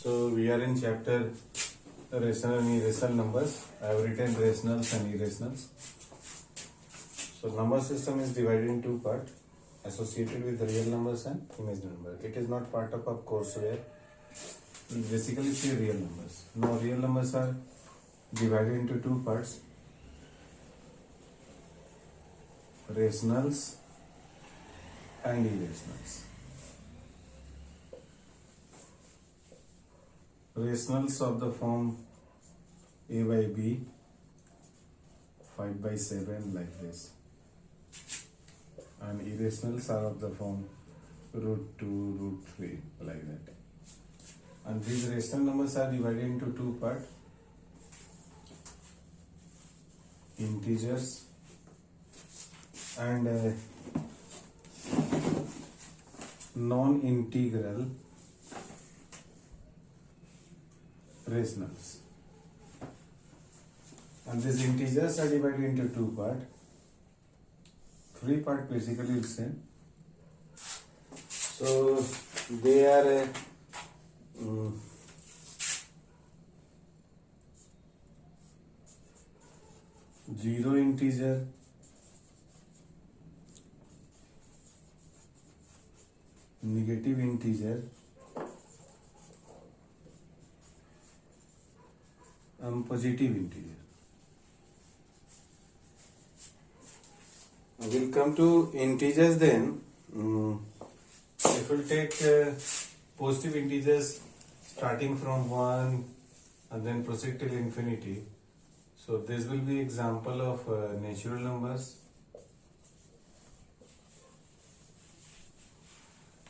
So we are in chapter rational and irrational numbers. I have written rationals and irrationals. So number system is divided in two parts, associated with real numbers and imaginary numbers. It is not part of our courseware. Basically, it's real numbers. Now real numbers are divided into two parts: rationals and irrationals. Rationals of the form a by b, 5 by 7, like this, and irrationals are of the form root 2, root 3, like that. And these rational numbers are divided into two parts: integers and non-integral rationals. And these integers are divided into two parts. Three parts basically will say. So they are zero integer, negative integer, and positive integer. We'll come to integers then. If we'll take positive integers starting from 1 and then proceed till infinity. So this will be example of natural numbers.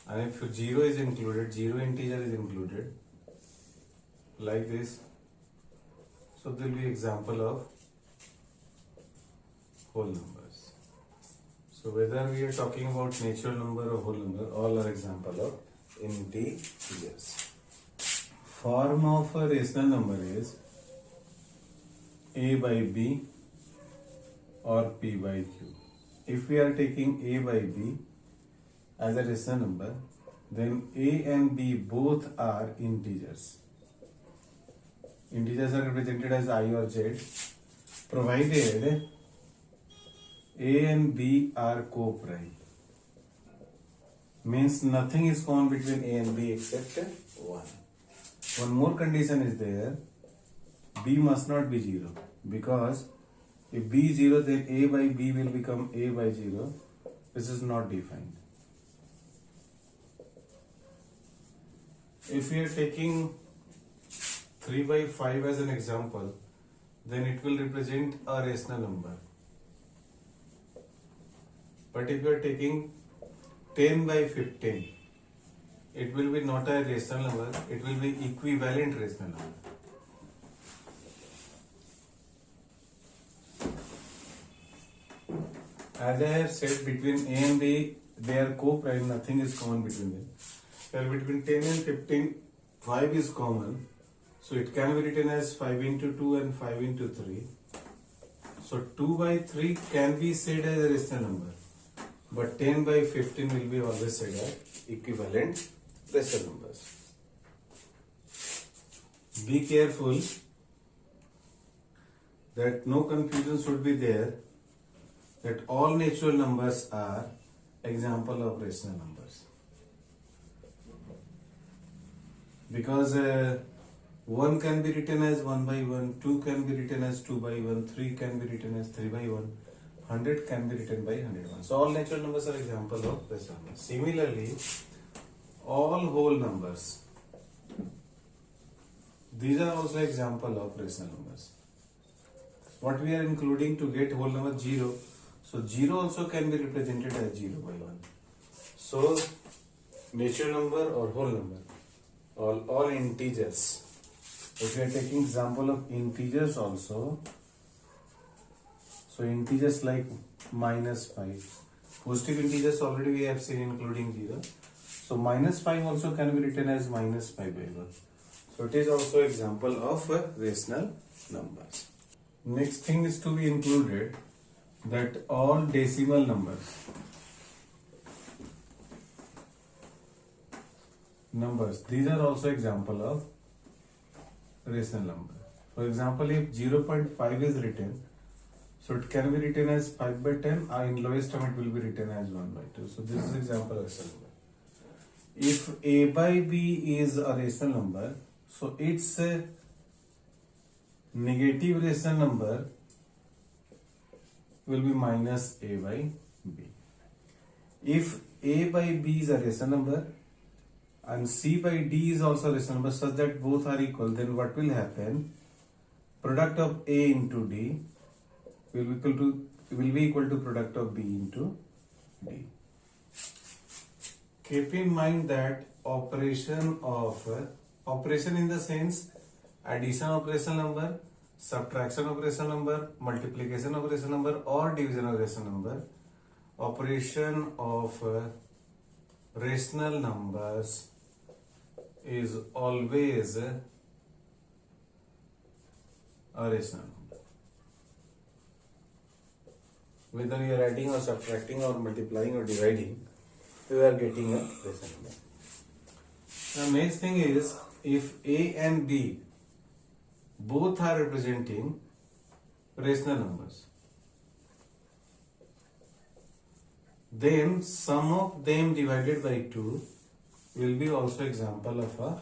And if 0 is included, 0 integer is included, like this. So there will be example of whole numbers. So whether we are talking about natural number or whole number, all are example of integers. Form of a rational number is a by b or p by q. If we are taking a by b as a rational number, then a and b both are integers. Integers are represented as I or z, provided a and b are co-prime. Means nothing is common between a and b except 1. One more condition is there: b must not be 0, because if b is 0, then a by b will become a by 0. This is not defined. If we are taking 3 by 5 as an example, then it will represent a rational number. But if you are taking 10 by 15, it will be not a rational number, it will be equivalent rational number. As I have said, between a and b, they are co-prime, nothing is common between them. Well, between 10 and 15, 5 is common. So it can be written as 5 into 2 and 5 into 3. So 2 by 3 can be said as a rational number. But 10 by 15 will be always said as equivalent rational numbers. Be careful that no confusion should be there, that all natural numbers are example of rational numbers. Because 1 can be written as 1 by 1, 2 can be written as 2 by 1, 3 can be written as 3 by 1, 100 can be written by 101. So all natural numbers are example of rational numbers. Similarly, all whole numbers, these are also example of rational numbers. What we are including to get whole number? 0. So 0 also can be represented as 0 by 1. So natural number or whole number, all integers. If we are taking example of integers also, so integers like minus 5. Positive integers already we have seen including 0. So minus 5 also can be written as minus 5 by 1. So it is also example of rational numbers. Next thing is to be included, that all decimal numbers numbers. These are also example of rational number. For example, if 0.5 is written, so it can be written as 5 by 10, or in lowest term it will be written as 1 by 2. So this is example of rational number. If a by b is a rational number, so its negative rational number will be minus a by b. If a by b is a rational number and c by d is also a rational number such that both are equal, then what will happen? Product of a into d will be equal to product of b into d. Keep in mind that operation in the sense addition of rational number, subtraction of rational number, multiplication of rational number or division of rational number, operation of rational numbers is always a rational number. Whether you are adding or subtracting or multiplying or dividing, you are getting a rational number. The next thing is, if a and b both are representing rational numbers, then sum of them divided by 2 will be also example of a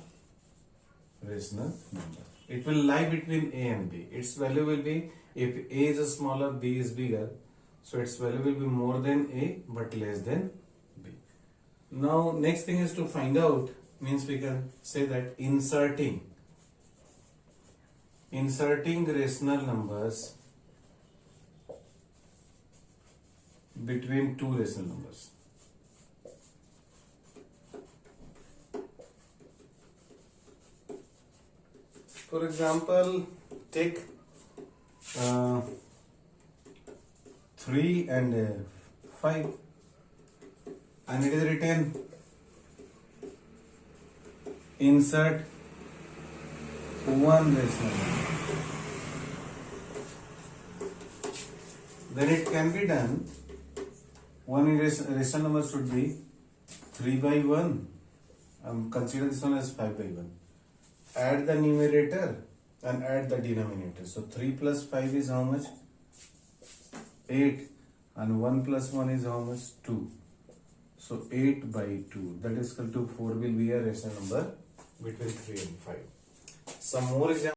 rational number. It will lie between a and b. Its value will be, if a is smaller, b is bigger, so its value will be more than a but less than b. Now next thing is to find out, means we can say that inserting rational numbers between two rational numbers. For example, take 3 and 5, and it is written insert one rational number. Then it can be done. One rational number should be 3 by 1. Consider this one as 5 by 1. Add the numerator and add the denominator. So 3 plus 5 is how much? 8. And 1 plus 1 is how much? 2. So 8 by 2, that is equal to 4 will be a rational number between 3 and 5. Some more examples.